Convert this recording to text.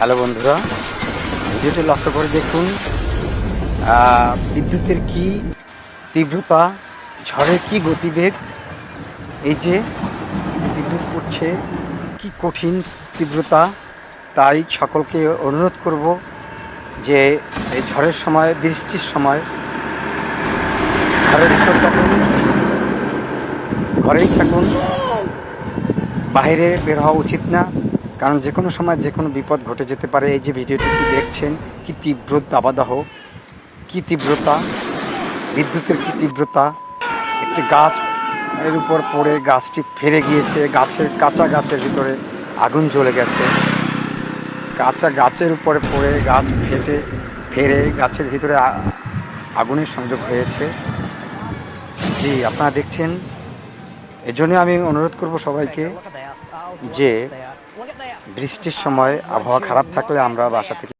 Hello বন্ধুরা, ভিডিওটি লক্ষ্য করে দেখুন। বিদ্যুতের কি তীব্রতা, ঝড়ের কি গতিবেগ, এই যে বিদ্যুৎ উঠছে কি কঠিন তীব্রতা। তাই সকলকে অনুরোধ করব যে এই ঝড়ের সময়, বৃষ্টির সময় ঘরের ভিতর থাকুন, ঘরেই থাকুন, বাইরে বের হওয়া উচিত না, কারণ যে কোনো সময় যে কোনো বিপদ ঘটে যেতে পারে। এই যে ভিডিওটি কি দেখছেন, কি তীব্র দাবাদাহ, কি তীব্রতা, বিদ্যুতের কি তীব্রতা। একটি গাছ এর উপর পড়ে গাছটি ফেরে গিয়েছে, কাঁচা গাছের ভিতরে আগুন জ্বলে গেছে। কাঁচা গাছের উপরে পড়ে গাছ ফেরে গাছের ভিতরে আগুনের সংযোগ হয়েছে। জি, আপনারা দেখছেন। এজন্য আমি অনুরোধ করব সবাইকে যে বৃষ্টির সময় আবহাওয়া খারাপ থাকলে আমরা বাসা থেকে